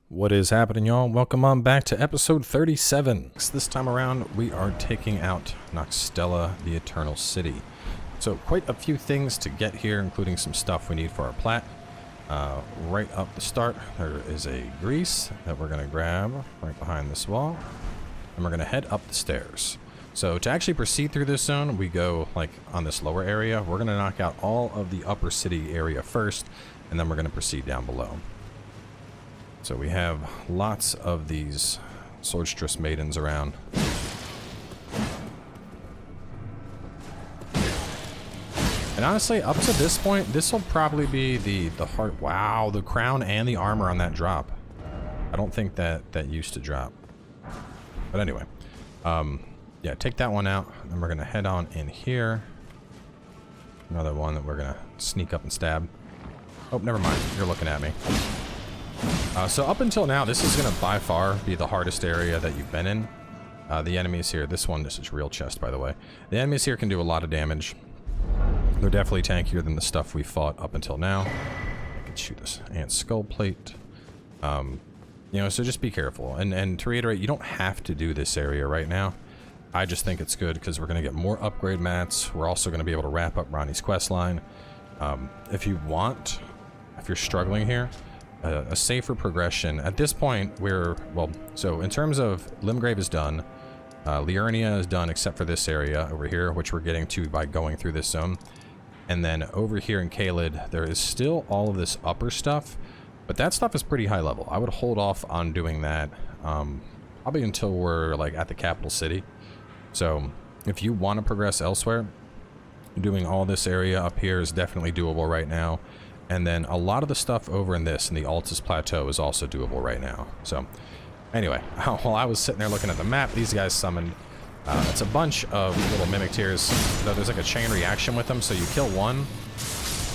What is happening, y'all? Welcome on back to episode 37. This time around, we are taking out Nokstella, the Eternal City. So quite a few things to get here, including some stuff we need for our plat. Right up the start, there is a grease that we're going to grab right behind this wall. And we're going to head up the stairs. So to actually proceed through this zone, we go like on this lower area. We're going to knock out all of the upper city area first, and then we're going to proceed down below. So we have lots of these Swordstress maidens around. And honestly, up to this point, this will probably be the heart. Wow, the crown and the armor on that drop. I don't think that used to drop. But anyway, yeah, take that one out. And we're going to head on in here. Another one that we're going to sneak up and stab. Oh, never mind. You're looking at me. So up until now, this is going to by far be the hardest area that you've been in. The enemies here, this is real chest, by the way. The enemies here can do a lot of damage. They're definitely tankier than the stuff we fought up until now. I can shoot this ant skull plate. You know, so just be careful. And to reiterate, you don't have to do this area right now. I just think it's good because we're going to get more upgrade mats. We're also going to be able to wrap up Ronnie's quest line. If you want, if you're struggling here, a safer progression. At this point, so in terms of Limgrave is done, Liurnia is done except for this area over here, which we're getting to by going through this zone. And then over here in Caelid, there is still all of this upper stuff, but that stuff is pretty high level. I would hold off on doing that probably until we're like at the capital city. So if you want to progress elsewhere, doing all this area up here is definitely doable right now. And then a lot of the stuff over in the Altus Plateau is also doable right now. So anyway, while I was sitting there looking at the map, these guys summoned. It's a bunch of little mimic tears. There's like a chain reaction with them. So you kill one,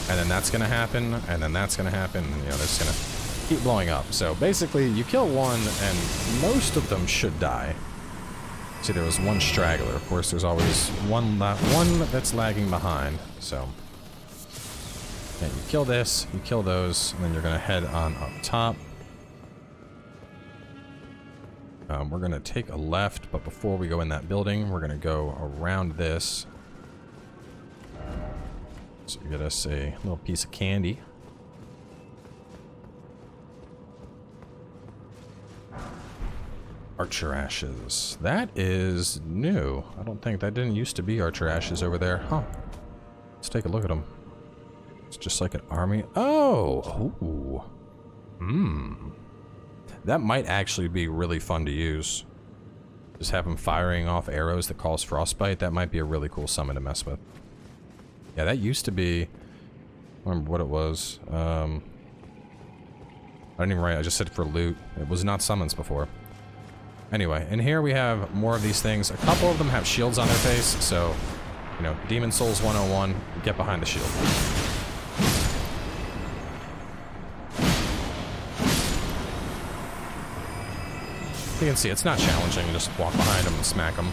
and then that's going to happen, and then that's going to happen. And, you know, they're just going to keep blowing up. So basically, you kill one, and most of them should die. See, there was one straggler. Of course, there's always one that's lagging behind. So yeah, you kill this, you kill those, and then you're going to head on up top. We're going to take a left, but before we go in that building, we're going to go around this. So get us a little piece of candy. Archer Ashes. That is new. I don't think that didn't used to be Archer Ashes over there. Huh. Let's take a look at them. It's just like an army. Oh! Ooh. That might actually be really fun to use. Just have them firing off arrows that cause frostbite. That might be a really cool summon to mess with. Yeah, that used to be... I don't remember what it was. I didn't even write. I just said for loot. It was not summons before. Anyway, in here we have more of these things. A couple of them have shields on their face, so... You know, Demon Souls 101, get behind the shield. You can see it's not challenging, just walk behind them and smack them.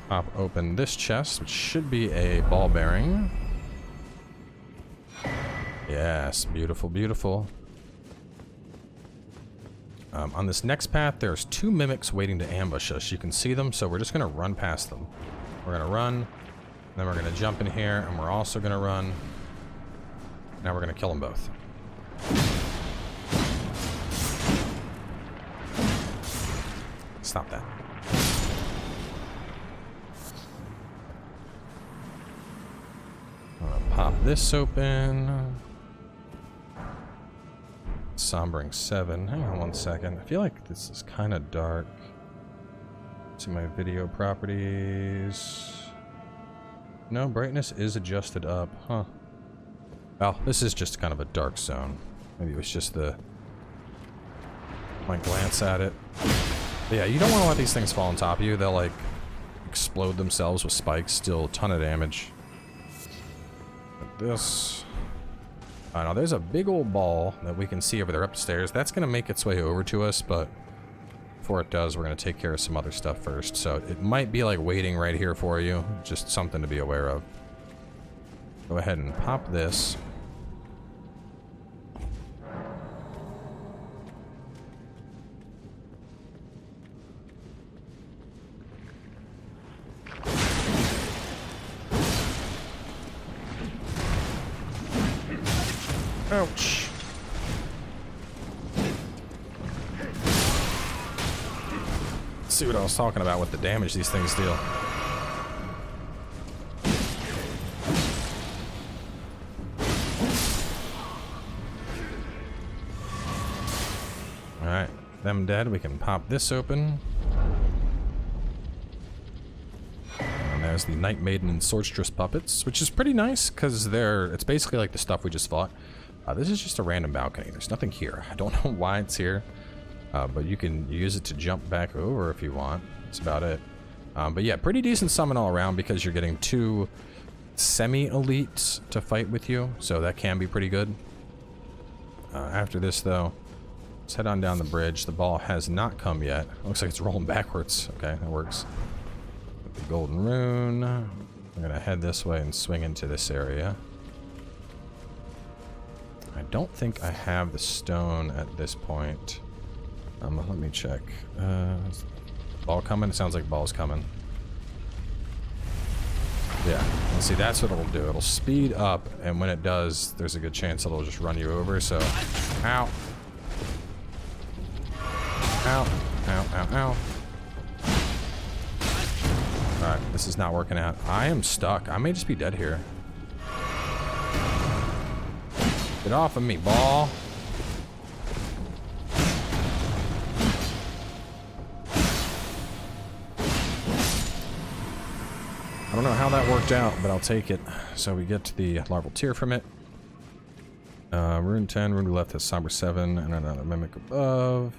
Pop open this chest, which should be a ball bearing. Yes, beautiful, beautiful. On this next path, there's two mimics waiting to ambush us. You can see them, so we're just going to run past them. We're going to run, then we're going to jump in here, and we're also going to run. Now we're going to kill them both. Stop that. I'm gonna pop this open. Sombering 7. Hang on one second. I feel like this is kind of dark. See my video properties. No, brightness is adjusted up. Huh. Well, this is just kind of a dark zone. Maybe it was just my glance at it. But yeah, you don't want to let these things fall on top of you. They'll, like, explode themselves with spikes. Still a ton of damage. But this... I don't know, there's a big old ball that we can see over there upstairs. That's going to make its way over to us, but before it does, we're going to take care of some other stuff first. So it might be, like, waiting right here for you. Just something to be aware of. Go ahead and pop this. Ouch. Let's see what I was talking about with the damage these things deal. Alright, them dead. We can pop this open. And there's the Night Maiden and Sorceress puppets, which is pretty nice because it's basically like the stuff we just fought. This is just a random balcony. There's nothing here. I don't know why it's here, but you can use it to jump back over if you want. That's about it. But yeah, pretty decent summon all around because you're getting 2 semi-elites to fight with you, so that can be pretty good. After this, though, let's head on down the bridge. The ball has not come yet. Looks like it's rolling backwards. Okay, that works. With the golden rune, I'm gonna head this way and swing into this area. I don't think I have the stone at this point. Let me check. Ball coming? It sounds like ball's coming. Yeah, and see, that's what it'll do. It'll speed up, and when it does, there's a good chance it'll just run you over, so... Ow. Ow. Ow, ow, ow. Alright, this is not working out. I am stuck. I may just be dead here. Get off of me, ball. I don't know how that worked out, but I'll take it. So we get to the larval tear from it. Rune 10, rune to left has Somber 7, and another mimic above.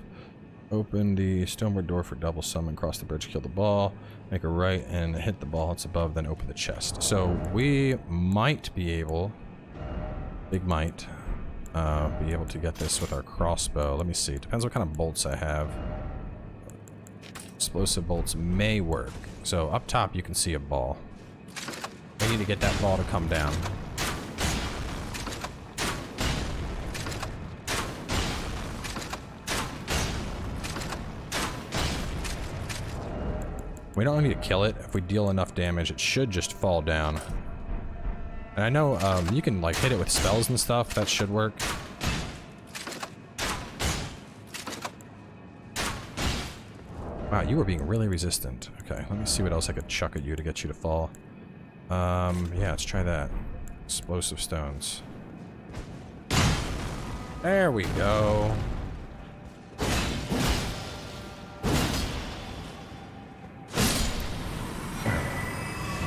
Open the stoneward door for double summon, cross the bridge, kill the ball, make a right and hit the ball that's above, then open the chest. So we might be able, big might, be able to get this with our crossbow. Let me see. Depends what kind of bolts I have. Explosive bolts may work. So up top you can see a ball. We need to get that ball to come down. We don't need to kill it. If we deal enough damage, it should just fall down. And I know you can like hit it with spells and stuff. That should work. Wow, you were being really resistant. Okay, let me see what else I could chuck at you to get you to fall. Yeah, let's try that. Explosive stones. There we go.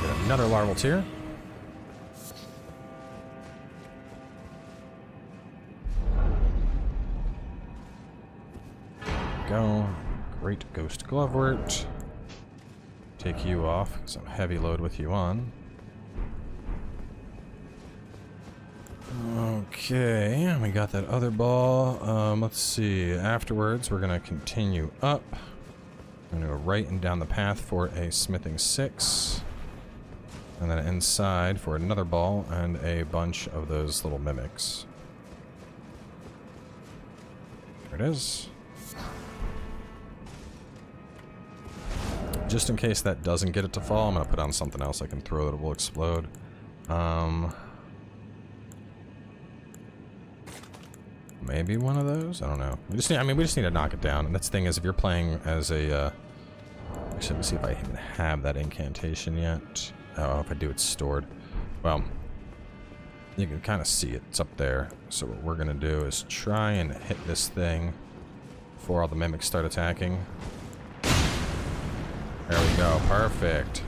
Get another larval tear. Go. Great ghost glovewort. Take you off because I'm heavy load with you on. Okay, we got that other ball. Let's see. Afterwards, we're gonna continue up. I'm gonna go right and down the path for a smithing 6. And then inside for another ball and a bunch of those little mimics. There it is. Just in case that doesn't get it to fall, I'm gonna put on something else I can throw that will explode. Maybe one of those? I don't know. We just need to knock it down. And that's the thing is, if you're playing as a, actually, let me see if I even have that incantation yet. Oh, if I do, it's stored. Well, you can kind of see it. It's up there. So what we're gonna do is try and hit this thing before all the mimics start attacking. There we go. Perfect.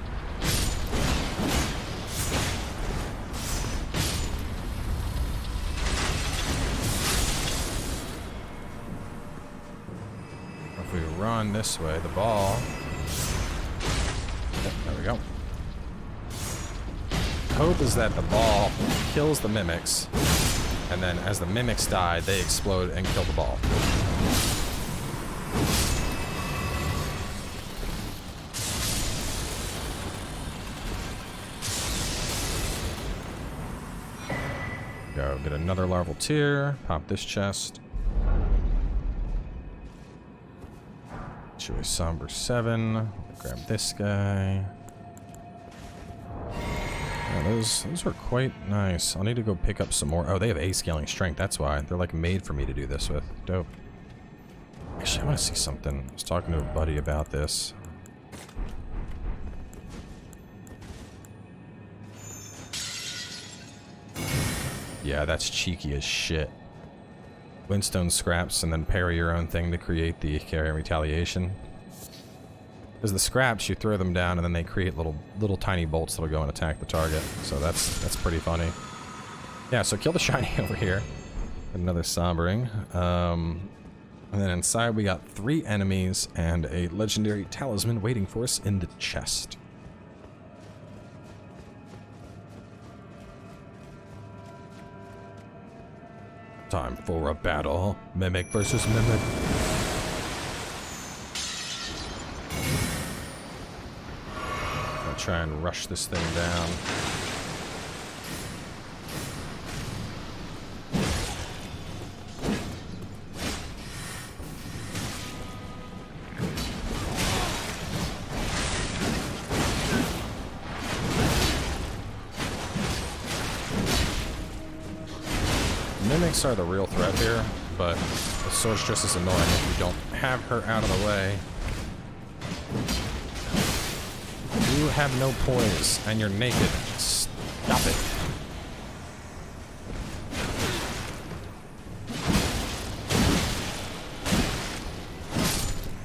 If we run this way, the ball... Yep, there we go. Hope is that the ball kills the mimics, and then as the mimics die, they explode and kill the ball. Go get another larval tear, pop this chest. Chewy Somber 7. Grab this guy. Yeah, those are quite nice. I'll need to go pick up some more. Oh, they have A scaling strength. That's why. They're like made for me to do this with. Dope. Actually, I want to see something. I was talking to a buddy about this. Yeah, that's cheeky as shit. Windstone scraps and then parry your own thing to create the carry retaliation. Because the scraps, you throw them down and then they create little tiny bolts that'll go and attack the target. So that's pretty funny. Yeah, so kill the shiny over here. Another sombering. And then inside we got 3 enemies and a legendary talisman waiting for us in the chest. Time for a battle. Mimic versus Mimic. I'll try and rush this thing down. Mimics are the real threat here, but the Sorceress is annoying if you don't have her out of the way. You have no poise, and you're naked. Stop it.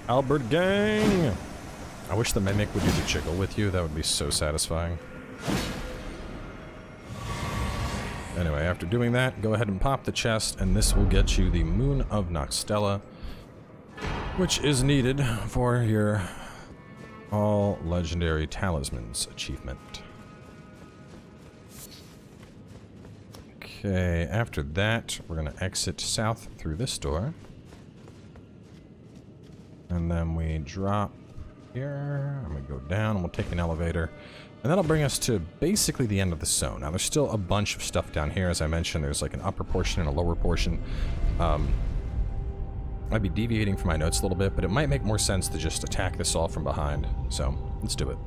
Albert Gang! I wish the Mimic would do the jiggle with you. That would be so satisfying. Anyway, after doing that, go ahead and pop the chest, and this will get you the Moon of Nokstella, which is needed for your all legendary talismans achievement. Okay, after that, we're going to exit south through this door. And then we drop here, and we go down, and we'll take an elevator. And that'll bring us to basically the end of the zone. Now, there's still a bunch of stuff down here. As I mentioned, there's like an upper portion and a lower portion. I'd be deviating from my notes a little bit, but it might make more sense to just attack this all from behind. So, let's do it.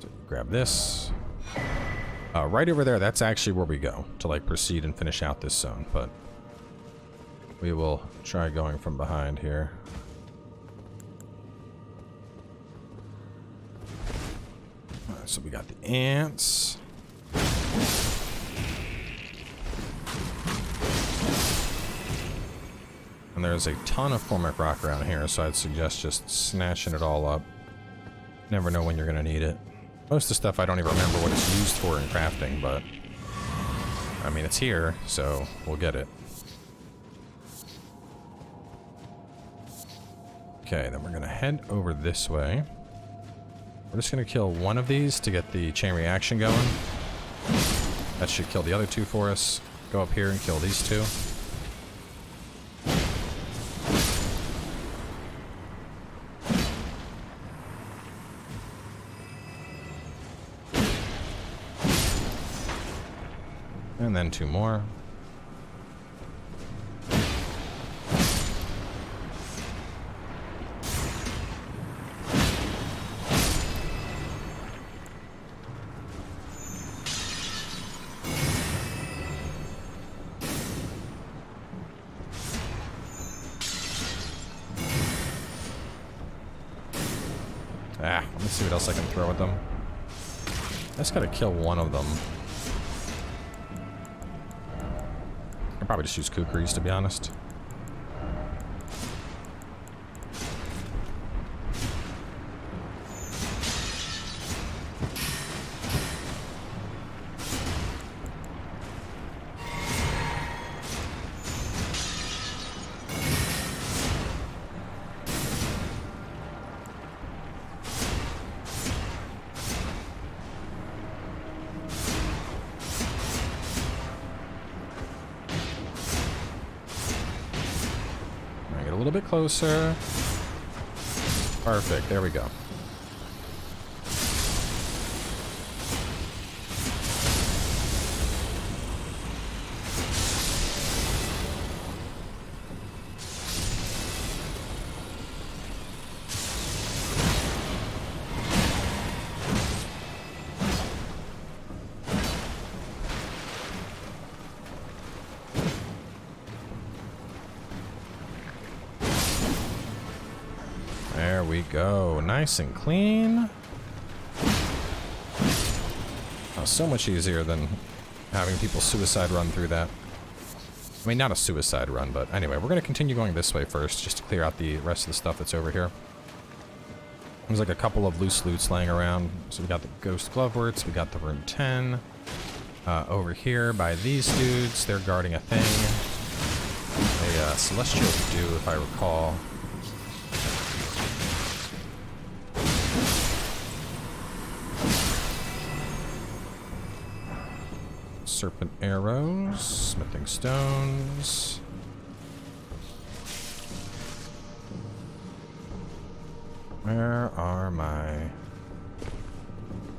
So, grab this. Right over there, that's actually where we go to like proceed and finish out this zone, but we will try going from behind here. Alright, so we got the ants. And there's a ton of formic rock around here, so I'd suggest just snatching it all up. Never know when you're going to need it. Most of the stuff I don't even remember what it's used for in crafting, but I mean, it's here, so we'll get it. Okay, then we're going to head over this way. We're just going to kill one of these to get the chain reaction going. That should kill the other 2 for us. Go up here and kill these 2. And then 2 more. Let me see what else I can throw at them. I just gotta kill one of them. I'll probably just use kukris, to be honest. A little bit closer. Perfect, there we go. we go. Nice and clean. Oh, so much easier than having people suicide run through that. I mean, not a suicide run, but anyway, we're going to continue going this way first, just to clear out the rest of the stuff that's over here. There's like a couple of loose loots laying around. So we got the Ghost Gloveworts, we got the Room 10. Over here by these dudes, they're guarding a thing. A Celestial Dew, if I recall. Serpent arrows, smithing stones. Where are my...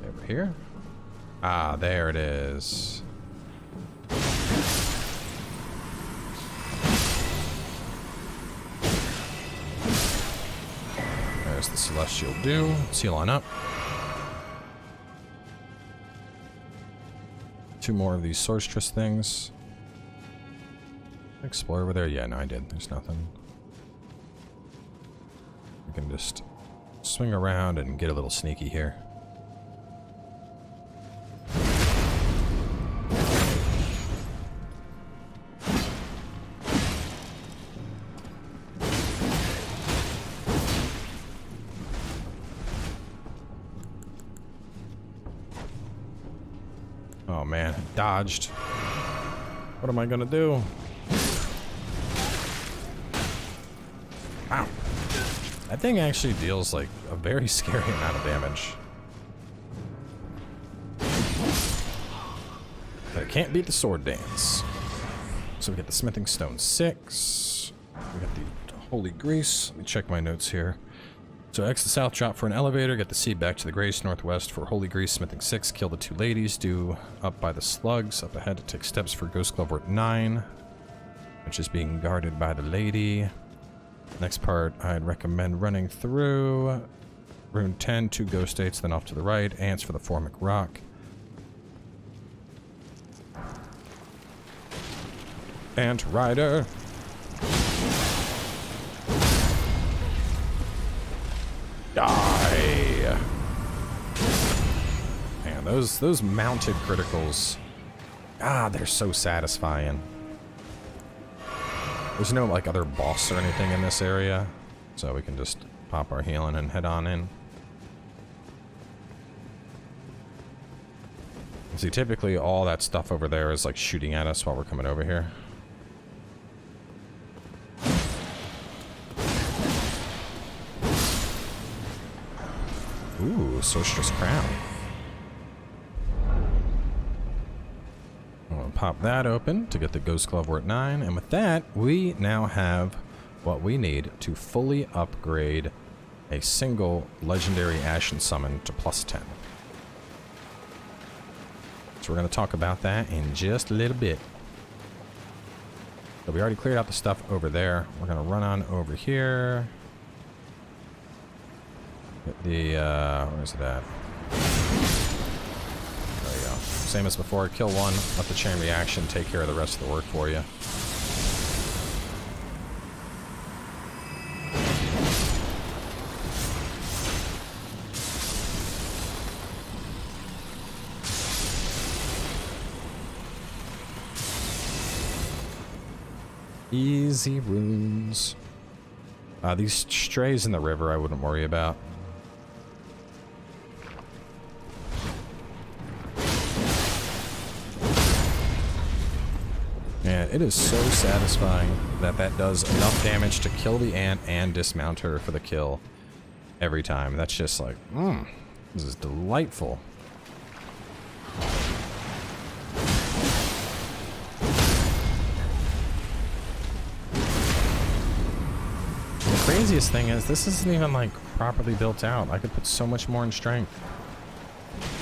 Over here? Ah, there it is. There's the Celestial Dew. Seal on up. 2 more of these sorceress things. Explore over there? Yeah, no, I did. There's nothing. We can just swing around and get a little sneaky here. Oh man, dodged. What am I gonna do? Wow. That thing actually deals like a very scary amount of damage. But it can't beat the sword dance. So we get the smithing stone 6. We got the holy grease. Let me check my notes here. So X the south, drop for an elevator, get the seed back to the grace northwest for holy grease, smithing 6, kill the 2 ladies, do up by the slugs, up ahead to take steps for Ghost Glovewort 9, which is being guarded by the lady. Next part, I'd recommend running through Rune 10, 2 ghost states, then off to the right, ants for the Formic Rock. Ant Rider. Die! Man, those mounted criticals. Ah, they're so satisfying. There's no like other boss or anything in this area, so we can just pop our healing and head on in. See, typically all that stuff over there is like shooting at us while we're coming over here. Ooh, Sorceress Crown. I'm gonna pop that open to get the Ghost Glovewort 9, and with that, we now have what we need to fully upgrade a single legendary Ashen Summon to +10. So we're gonna talk about that in just a little bit. So we already cleared out the stuff over there. We're gonna run on over here. Get the, where is it at? There you go. Same as before, kill one, let the chain reaction take care of the rest of the work for you. Easy runes. These strays in the river I wouldn't worry about. Man, it is so satisfying that that does enough damage to kill the ant and dismount her for the kill every time. That's just like, this is delightful. The craziest thing is, this isn't even like properly built out. I could put so much more in strength.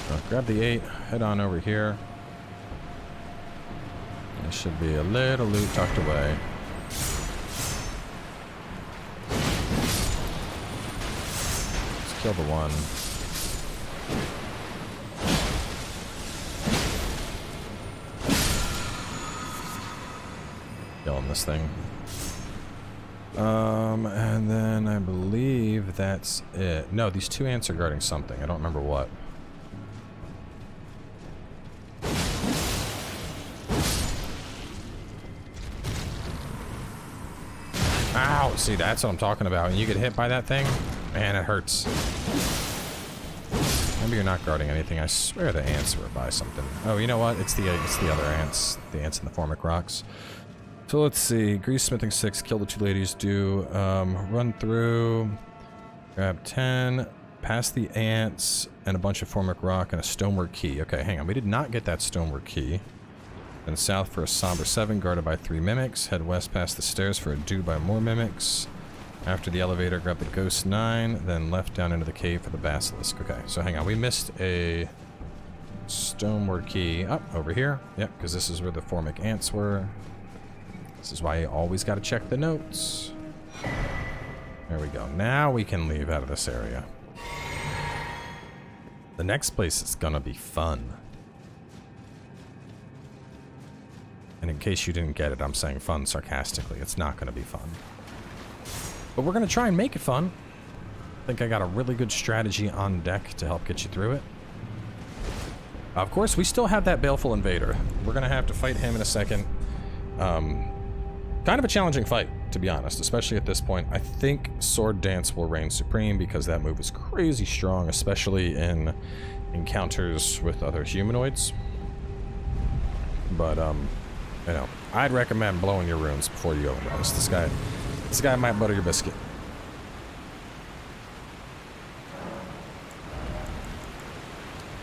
So grab the 8, head on over here. There should be a little loot tucked away. Let's kill the one. Killing this thing. And then I believe that's it. No, these two ants are guarding something. I don't remember what. Ow! See, that's what I'm talking about. When you get hit by that thing, man, it hurts. Maybe you're not guarding anything. I swear the ants were by something. Oh, you know what? It's the other ants. The ants in the formic rocks. So let's see. Greasesmithing 6. Kill the two ladies. Do run through. Grab 10. Pass the ants and a bunch of formic rock and a stonework key. Okay, hang on. We did not get that stonework key. Then south for a somber 7, guarded by 3 mimics. Head west past the stairs for a dew by more mimics. After the elevator, grab the ghost 9, then left down into the cave for the basilisk. Okay, so hang on. We missed a stonework key. Up over here. Yep, because this is where the formic ants were. This is why you always got to check the notes. There we go. Now we can leave out of this area. The next place is gonna be fun. And in case you didn't get it, I'm saying fun sarcastically. It's not going to be fun. But we're going to try and make it fun. I think I got a really good strategy on deck to help get you through it. Of course, we still have that Baleful Invader. We're going to have to fight him in a second. Kind of a challenging fight, to be honest, especially at this point. I think Sword Dance will reign supreme because that move is crazy strong, especially in encounters with other humanoids. But, you know, I'd recommend blowing your runes before you go into this. This guy might butter your biscuit.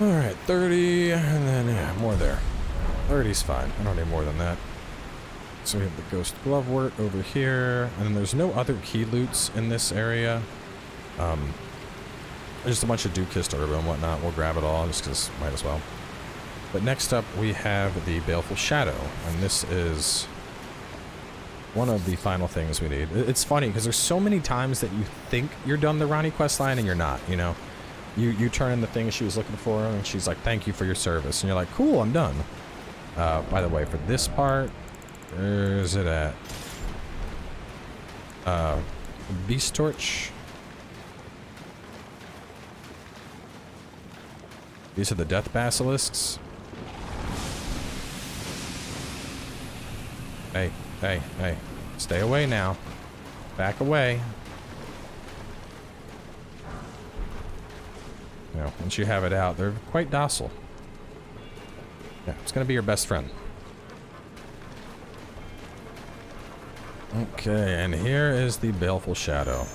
Alright, 30, and then, yeah, more there. 30's fine. I don't need more than that. So we have the Ghost Glovewort over here, and then there's no other key loots in this area. There's just a bunch of Dukist herb and whatnot. We'll grab it all, just because might as well. But next up, we have the Baleful Shadow, and this is one of the final things we need. It's funny, because there's so many times that you think you're done the Ronnie questline, and you're not, you know? You turn in the thing she was looking for, and she's like, thank you for your service. And you're like, cool, I'm done. By the way, for this part, where is it at? Beast Torch. These are the Death Basilisks. Hey, hey, hey. Stay away now. Back away. You know, once you have it out, they're quite docile. Yeah, it's gonna be your best friend. Okay, and here is the Baleful Shadow.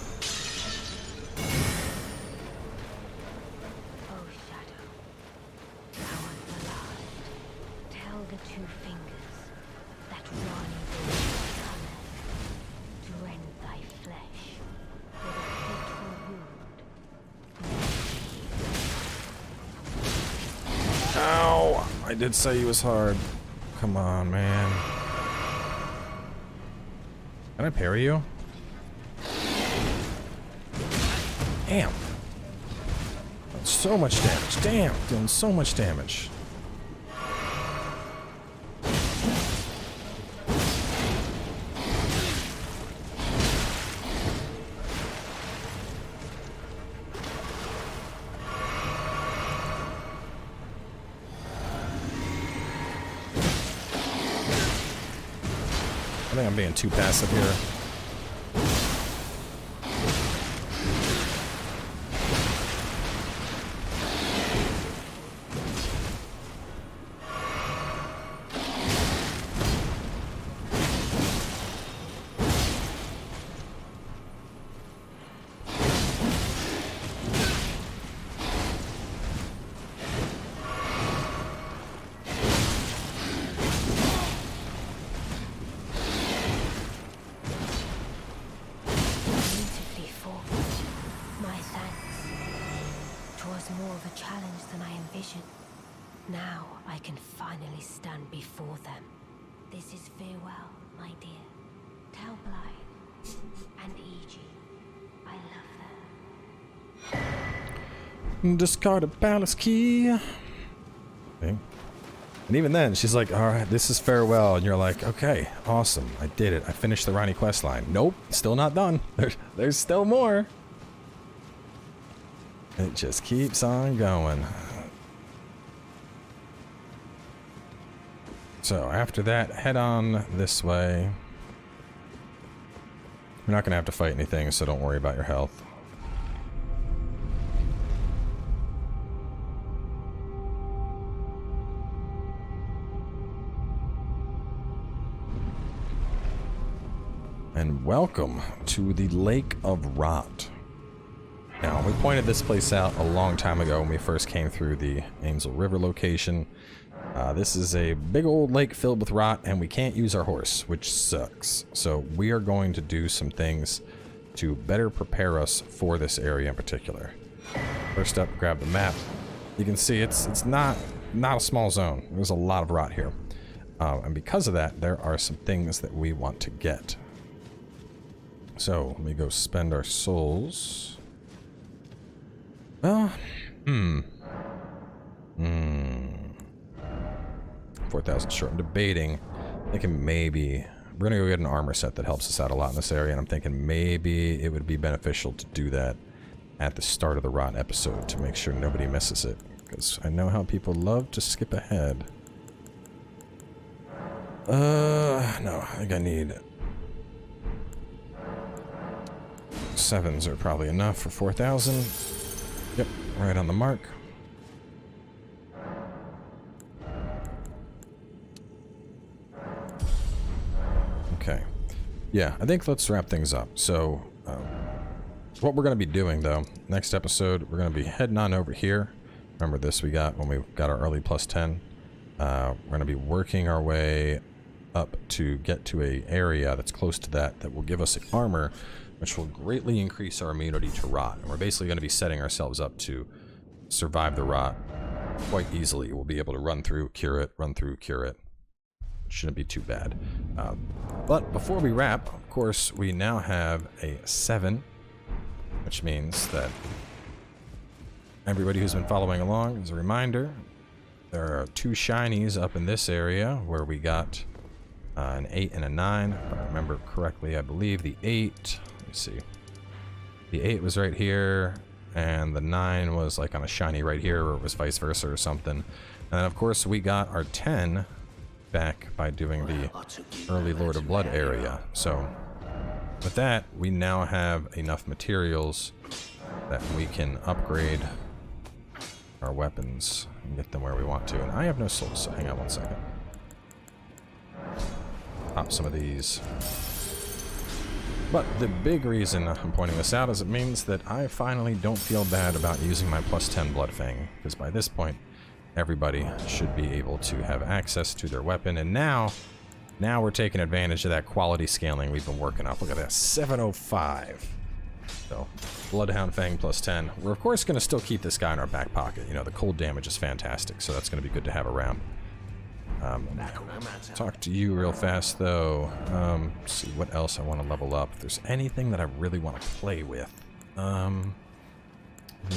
Ow! I did say he was hard. Come on, man. Can I parry you? Damn. That's so much damage. Damn, doing so much damage. I think I'm being too passive here. Now I can finally stand before them. This is farewell, my dear. Tell Blythe and Eg I love them. Discard a palace key. Okay. And even then, she's like, all right, this is farewell. And you're like, okay, awesome. I did it. I finished the Ronnie quest line. Nope, still not done. There's still more. It just keeps on going. So after that, head on this way. You're not going to have to fight anything, so don't worry about your health. And welcome to the Lake of Rot. Now, we pointed this place out a long time ago when we first came through the Ainsel River location. This is a big old lake filled with rot, and we can't use our horse, which sucks. So we are going to do some things to better prepare us for this area in particular. First up, grab the map. You can see it's not a small zone. There's a lot of rot here. And because of that, there are some things that we want to get. So, let me go spend our souls. Well, 4,000 short. I'm debating. Thinking maybe we're gonna go get an armor set that helps us out a lot in this area, and I'm thinking maybe it would be beneficial to do that at the start of the Rot episode to make sure nobody misses it, because I know how people love to skip ahead. No, I think I need 7s are probably enough for 4,000. Yep, right on the mark. Okay. Yeah, I think let's wrap things up. So, what we're going to be doing, though, next episode, we're going to be heading on over here. Remember this we got when we got our early +10. We're going to be working our way up to get to a area that's close to that will give us armor, which will greatly increase our immunity to rot. And we're basically going to be setting ourselves up to survive the rot quite easily. We'll be able to run through, cure it, run through, cure it. It shouldn't be too bad. But before we wrap, of course, we now have a 7, which means that everybody who's been following along, as a reminder, there are 2 shinies up in this area where we got an 8 and a 9. If I remember correctly, I believe the 8... Let me see. The 8 was right here, and the 9 was like on a shiny right here, or it was vice versa or something. And then, of course, we got our 10 back by doing the early Lord of Blood area. So, with that, we now have enough materials that we can upgrade our weapons and get them where we want to. And I have no souls, so hang on one second. Pop some of these. But the big reason I'm pointing this out is it means that I finally don't feel bad about using my +10 Bloodfang, because by this point, everybody should be able to have access to their weapon. And now we're taking advantage of that quality scaling we've been working up. Look at that, 705. So, Bloodhound Fang +10. We're of course going to still keep this guy in our back pocket. You know, the cold damage is fantastic, so that's going to be good to have around. Talk to you real fast though. See what else I want to level up. If there's anything that I really want to play with. No,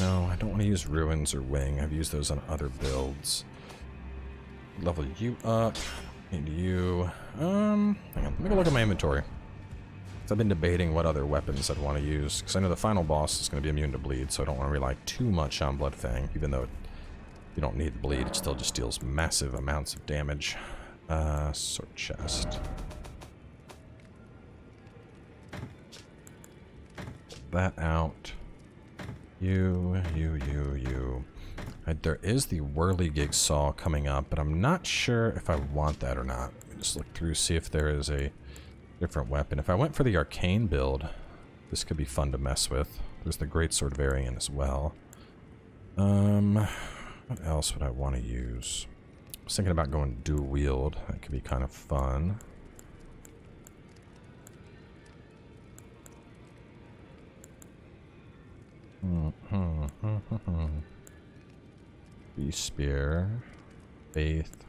I don't want to use Ruins or Wing. I've used those on other builds. Level you up. Need you. Hang on. Let me go look at my inventory. I've been debating what other weapons I'd want to use, because I know the final boss is going to be immune to bleed, so I don't want to rely too much on Bloodfang, even though you don't need the bleed, it still just deals massive amounts of damage. Sword chest. That out. You. There is the Whirligig Saw coming up, but I'm not sure if I want that or not. Let me just look through, see if there is a different weapon. If I went for the Arcane build, this could be fun to mess with. There's the Greatsword variant as well. What else would I want to use? I was thinking about going dual wield. That could be kind of fun. Beast Spear. Faith.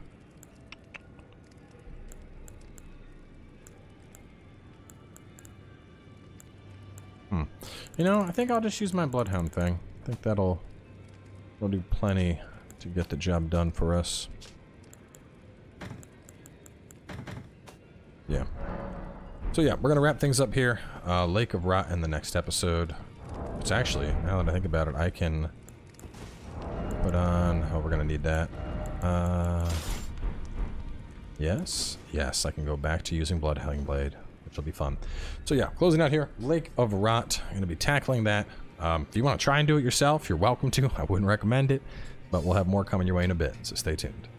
You know, I think I'll just use my Bloodhound thing. I think that'll do plenty to get the job done for us. So yeah, we're going to wrap things up here. Lake of Rot in the next episode. It's actually, now that I think about it, I can put on... Oh, we're going to need that. Yes. Yes, I can go back to using Bloodhound Blade, which will be fun. So yeah, closing out here, Lake of Rot. I'm going to be tackling that. If you want to try and do it yourself, you're welcome to. I wouldn't recommend it, but we'll have more coming your way in a bit, so stay tuned.